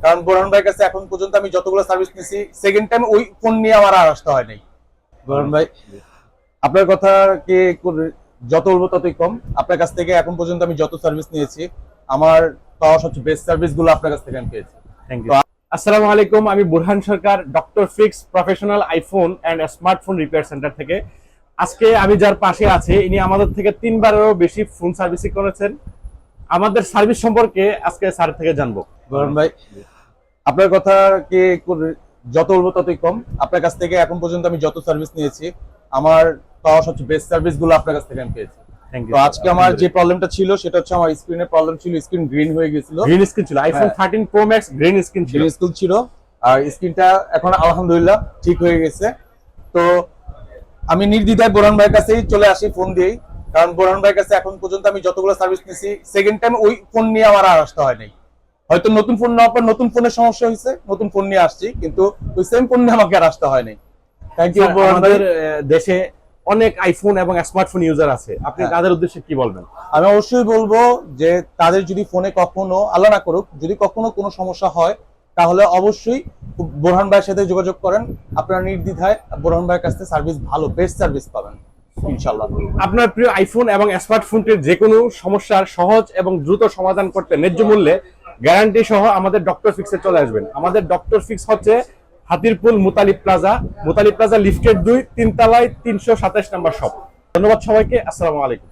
কারণ বোরহান ভাইয়ের কাছে এখন পর্যন্ত আমি যতগুলো সার্ভিস নিয়েছি সেকেন্ড টাইম ওই ফোন নিয়ে আমার আর আসতে হয় নাই। বোরহান ভাই, আপনার কথা কি যত বলবো ততই কম। আপনার কাছ থেকে এখন পর্যন্ত আমি যত সার্ভিস নিয়েছি আমার পাওয়া সবচেয়ে বেস্ট সার্ভিস গুলো আপনার কাছ থেকে আমি পেয়েছি। Thank you. আসসালামু আলাইকুম, আমি Burhan Sarkar, doctor fix professional iPhone and smartphone repair centre থেকে। আজকে আমি যার পাশে আছি ইনি আমাদের থেকে 3বারেরও বেশি ফোন সার্ভিসিং করেছেন। আমাদের সার্ভিস সম্পর্কে আজকে স্যার থেকে জানবো। বোরহান ভাই, আপনার কথা কি যত বলবো ততই কম। আপনার কাছ থেকে এখন পর্যন্ত আমি যত সার্ভিস নিয়েছি আমার পাওয়া সবচেয়ে বেস্ট সার্ভিস গুলো আপনার কাছ থেকে আমি পেয়েছি। তো আজকে আমার যে প্রবলেমটা ছিল সেটা হচ্ছে আমার স্ক্রিনের প্রবলেম ছিল, স্ক্রিন গ্রিন হয়ে গেছিল। গ্রিন স্ক্রিন ছিল, iPhone 13 pro max green screen ছিল। আর স্ক্রিনটা এখন আলহামদুলিল্লাহ ঠিক হয়ে গেছে। তো আমি নির্দ্বিধায় বোরহান ভাইয়ের কাছেই চলে আসি ফোন দিয়েই, কারণ বোরহান ভাইয়ের কাছে এখন পর্যন্ত আমি যতগুলো সার্ভিস নিয়েছি সেকেন্ড টাইম ওই ফোন নিয়ে আমার আর আসতে হয় নাই। হয়তো নতুন ফোন নেওয়ার পর নতুন ফোনের সমস্যা হয়েছে, নতুন ফোন নিয়ে আসছি, কিন্তু ওই সেম ফোন নিয়ে আমাকে আর আসতে হয় নাই। Thank you. আমাদের দেশে অনেক আইফোন এবং স্মার্টফোন ইউজার আছে, আপনি তাদের উদ্দেশ্যে কি বলবেন? আমি অবশ্যই বলবো যে তাদের যদি ফোনে কখনো, আল্লাহ না করুক, যদি কখনো কোনো সমস্যা হয় তাহলে অবশ্যই বোরহান ভাইয়ের সাথে যোগাযোগ করেন। আপনারা নির্দ্বিধায় বোরহান ভাইয়ের কাছ থেকে সার্ভিস, ভালো বেস্ট সার্ভিস পাবেন ইনশাআল্লাহ। আপনার প্রিয় আইফোন এবং স্মার্টফোনটির যে কোনো সমস্যার সহজ এবং দ্রুত সমাধান করতে ন্যায্য মূল্যে গ্যারান্টি সহ আমাদের ডক্টর ফিক্সে চলে আসবেন। আমাদের ডক্টর ফিক্স হচ্ছে হাতিরপুল মুতালিব প্লাজা লিফটেড 2, 3 তলায় 327 নম্বর শপ। ধন্যবাদ সবাইকে, আসসালামু আলাইকুম।